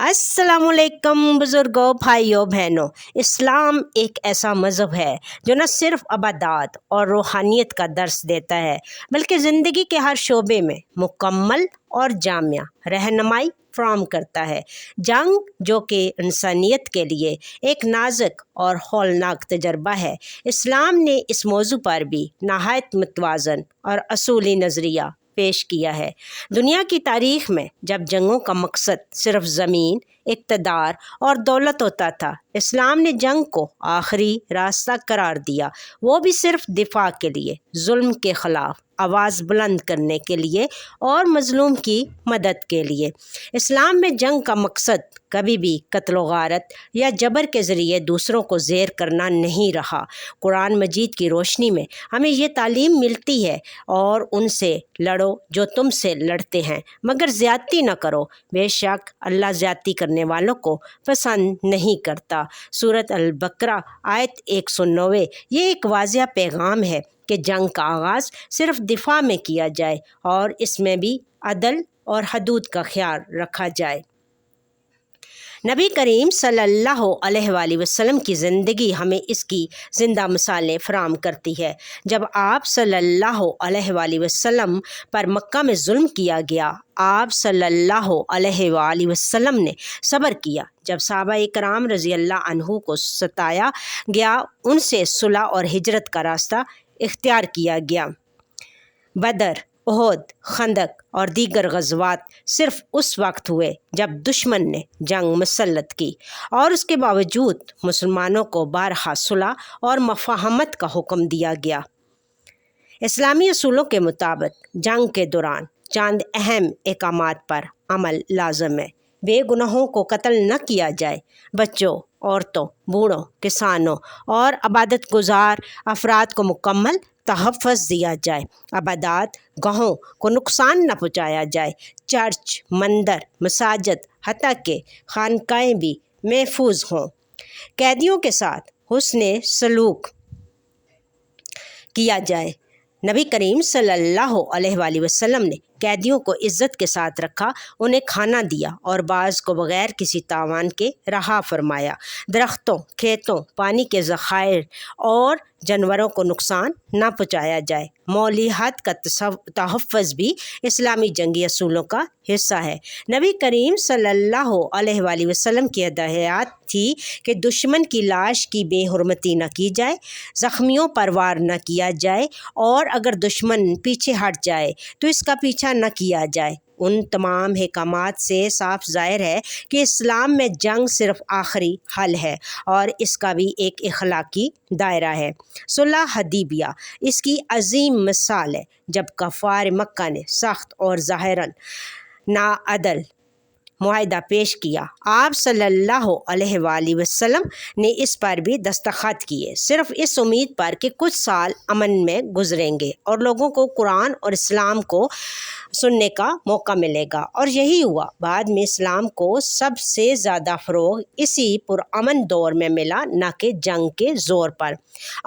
अस्सलाम वालेकुम बुज़ुर्गों, भाइयों बहनों। इस्लाम एक ऐसा मज़हब है जो न सिर्फ़ इबादत और रूहानियत का दर्स देता है बल्कि ज़िंदगी के हर शोबे में मुकम्मल और जामिया रहनुमाई फ़राहम करता है। जंग जो कि इंसानियत के लिए एक नाजुक और हौलनाक तजर्बा है, इस्लाम ने इस मौजू पर भी नहायत मुतवाज़न और असूली नज़रिया पेश किया है। दुनिया की तारीख़ में जब जंगों का मकसद सिर्फ ज़मीन, इक़्तिदार और दौलत होता था, इस्लाम ने जंग को आखिरी रास्ता करार दिया, वो भी सिर्फ दिफा के लिए, जुल्म के ख़िलाफ़ आवाज़ बुलंद करने के लिए और मज़लूम की मदद के लिए। इस्लाम में जंग का मकसद कभी भी कत्ल व गारत या जबर के ज़रिए दूसरों को ज़ेर करना नहीं रहा। कुरान मजीद की रोशनी में हमें ये तालीम मिलती है, और उनसे लड़ो जो तुमसे लड़ते हैं, मगर ज़्यादती न करो, बेशक अल्लाह ज़्यादती करने वालों को पसंद नहीं करता। सूरत अल-बकरा आयत 109। ये एक वाज़िह पैगाम है कि जंग का आगाज़ सिर्फ दिफा में किया जाए और इसमें भी अदल और हदूद का ख्याल रखा जाए। नबी करीम सल्लल्लाहु अलैहि वसल्लम की ज़िंदगी हमें इसकी ज़िंदा मिसालें फ़राहम करती है। जब आप सल्लल्लाहु अलैहि वसल्लम पर मक्का में जुल्म किया गया, आप सल्लल्लाहु अलैहि वसल्लम ने सब्र किया। जब सहाबा कराम रज़ी अल्लाह अन्हु को सताया गया, उनसे सुलह और हिजरत का रास्ता इख्तियार किया गया। बदर, उहद, खंदक और दीगर गज़वात सिर्फ़ उस वक्त हुए जब दुश्मन ने जंग मुसल्लत की, और उसके बावजूद मुसलमानों को बारहा सुलह और मफ़ाहमत का हुक्म दिया गया। इस्लामी असूलों के मुताबिक जंग के दौरान चंद अहम अहकामात पर अमल लाज़िम है। बेगुनाहों को कत्ल न किया जाए, बच्चों, औरतों, बूढ़ों, किसानों और इबादत गुजार अफराद को मुकम्मल तहफ़्फ़ुज़ दिया जाए। इबादत गाहों को नुकसान न पहुँचाया जाए। चर्च, मंदिर, मसाजिद, हत्ता के खानकाएँ भी महफूज हों। कैदियों के साथ हुस्ने सलूक किया जाए। नबी करीम सल्लल्लाहु अलैहि वसल्लम ने कैदियों को इज़्ज़त के साथ रखा, उन्हें खाना दिया और बाज़ को बग़ैर किसी तावान के रहा फरमाया। दरख्तों, खेतों, पानी के ज़खायर और जानवरों को नुकसान ना पहुँचाया जाए। मौलिहात का तहफ़्फ़ुज़ भी इस्लामी जंगी असूलों का हिस्सा है। नबी करीम सल्लल्लाहु अलैहि वसल्लम की हिदायत थी कि दुश्मन की लाश की बेहुरमती न की जाए, ज़ख्मियों पर वार न किया जाए, और अगर दुश्मन पीछे हट जाए तो इसका पीछा न किया जाए। उन तमाम अहकामात से साफ ज़ाहिर है कि इस्लाम में जंग सिर्फ आखिरी हल है और इसका भी एक इखलाकी दायरा है। सुलह हदीबिया इसकी अजीम मिसाल है, जब कफ़ार मक्का ने सख्त और ज़ाहिरन नाअदल मुआहिदा पेश किया। आप सल्लल्लाहु अलैहि वसल्लम ने इस पर भी दस्तखत किए, सिर्फ इस उम्मीद पर कि कुछ साल अमन में गुजरेंगे और लोगों को कुरान और इस्लाम को सुनने का मौका मिलेगा, और यही हुआ। बाद में इस्लाम को सबसे ज़्यादा फ़रोग़ इसी पुरअमन दौर में मिला, न कि जंग के ज़ोर पर।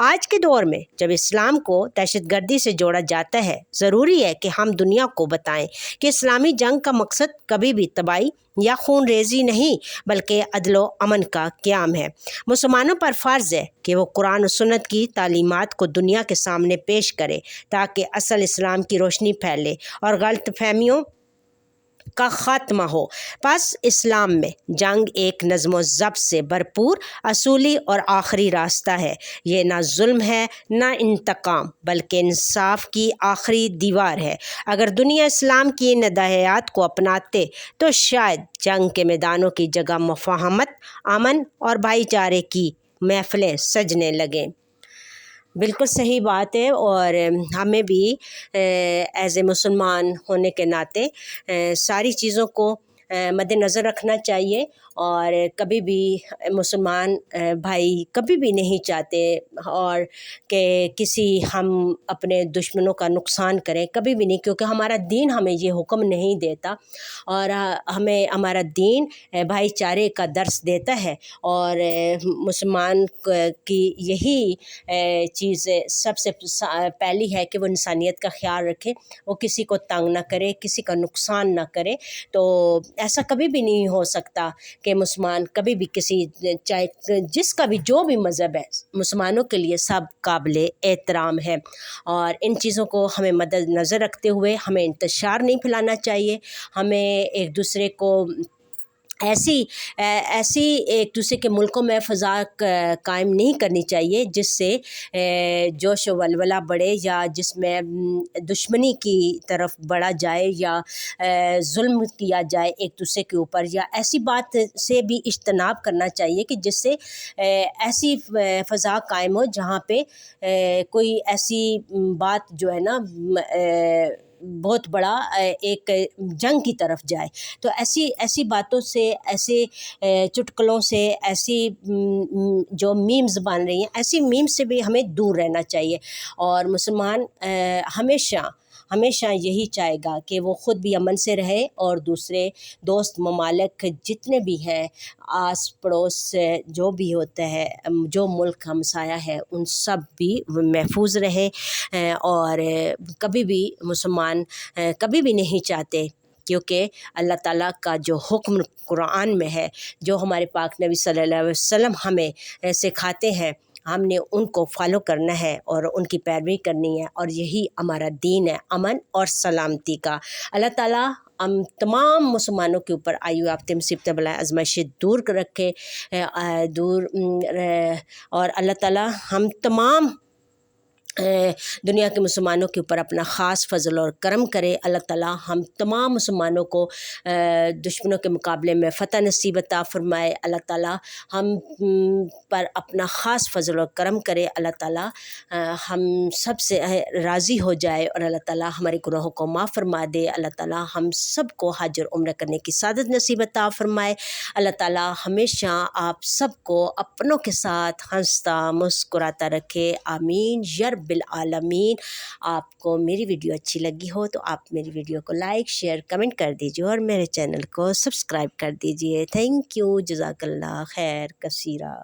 आज के दौर में जब इस्लाम को दहशतगर्दी से जोड़ा जाता है, ज़रूरी है कि हम दुनिया को बताएं कि इस्लामी जंग का मकसद कभी भी तबाही या खून रेज़ी नहीं, बल्कि अदल व अमन का क़याम है। मुसलमानों पर फ़र्ज़ है कि वो कुरान और सुन्नत की तालीमात को दुनिया के सामने पेश करें, ताकि असल इस्लाम की रोशनी फैले और गलतफ़हमियों का ख़ात्मा हो। बस इस्लाम में जंग एक नज़्म व ज़ब्त से भरपूर असूली और आखिरी रास्ता है। ये ना जुल्म है, ना इंतकाम, बल्कि इंसाफ की आखिरी दीवार है। अगर दुनिया इस्लाम की इन हिदायत को अपनाते तो शायद जंग के मैदानों की जगह मुफ़ाहमत, अमन और भाईचारे की महफ़िलें सजने लगें। बिल्कुल सही बात है, और हमें भी एज़ ए मुसलमान होने के नाते सारी चीज़ों को मद्देनज़र रखना चाहिए, और कभी भी मुसलमान भाई कभी भी नहीं चाहते और कि किसी हम अपने दुश्मनों का नुकसान करें, कभी भी नहीं, क्योंकि हमारा दीन हमें ये हुक्म नहीं देता, और हमें हमारा दीन भाईचारे का दर्स देता है। और मुसलमान की यही चीज़ सबसे पहली है कि वो इंसानियत का ख्याल रखे, वो किसी को तंग ना करे, किसी का नुकसान ना करे। तो ایسا کبھی بھی نہیں ہو سکتا کہ مسلمان کبھی بھی کسی چاہے جس کا بھی جو بھی مذہب ہے مسلمانوں کے لیے سب قابل احترام ہے، اور ان چیزوں کو ہمیں مد نظر رکھتے ہوئے ہمیں انتشار نہیں پھیلانا چاہیے، ہمیں ایک دوسرے کو ایسی ایک دوسرے کے ملکوں میں فضا قائم نہیں کرنی چاہیے جس سے جوش و ولولہ بڑھے، یا جس میں دشمنی کی طرف بڑھا جائے، یا ظلم کیا جائے ایک دوسرے کے اوپر، یا ایسی بات سے بھی اجتناب کرنا چاہیے کہ جس سے ایسی فضا قائم ہو جہاں پہ کوئی ایسی بات جو ہے نا بہت بڑا ایک جنگ کی طرف جائے۔ تو ایسی باتوں سے، ایسے چٹکلوں سے، ایسی جو میمز بن رہی ہیں، ایسی میمز سے بھی ہمیں دور رہنا چاہیے، اور مسلمان ہمیشہ یہی چاہے گا کہ وہ خود بھی امن سے رہے اور دوسرے دوست ممالک جتنے بھی ہیں، آس پڑوس جو بھی ہوتا ہے، جو ملک ہمسایہ ہے، ان سب بھی محفوظ رہے، اور کبھی بھی مسلمان کبھی بھی نہیں چاہتے، کیونکہ اللہ تعالیٰ کا جو حکم قرآن میں ہے، جو ہمارے پاک نبی صلی اللہ علیہ وسلم ہمیں سکھاتے ہیں، ہم نے ان کو فالو کرنا ہے اور ان کی پیروی کرنی ہے، اور یہی ہمارا دین ہے، امن اور سلامتی کا۔ اللہ تعالیٰ ہم تمام مسلمانوں کے اوپر آئی آفتے مصیبتیں بلائیں آزمائشیں دور رکھے، اور اللہ تعالیٰ ہم تمام دنیا کے مسلمانوں کے اوپر اپنا خاص فضل اور کرم کرے۔ اللہ تعالیٰ ہم تمام مسلمانوں کو دشمنوں کے مقابلے میں فتح نصیب عطا فرمائے۔ اللہ تعالیٰ ہم پر اپنا خاص فضل اور کرم کرے۔ اللہ تعالیٰ ہم سب سے راضی ہو جائے، اور اللہ تعالیٰ ہمارے گناہوں کو معاف فرما دے۔ اللہ تعالیٰ ہم سب کو حج اور عمرہ کرنے کی سعادت نصیب عطا فرمائے۔ اللہ تعالیٰ ہمیشہ آپ سب کو اپنوں کے ساتھ ہنستا مسکراتا رکھے، آمین یا رب العالمین۔ آپ کو میری ویڈیو اچھی لگی ہو تو آپ میری ویڈیو کو لائک، شیئر، کمنٹ کر دیجیے، اور میرے چینل کو سبسکرائب کر دیجیے۔ تھینک یو، جزاک اللہ خیر کثیرہ۔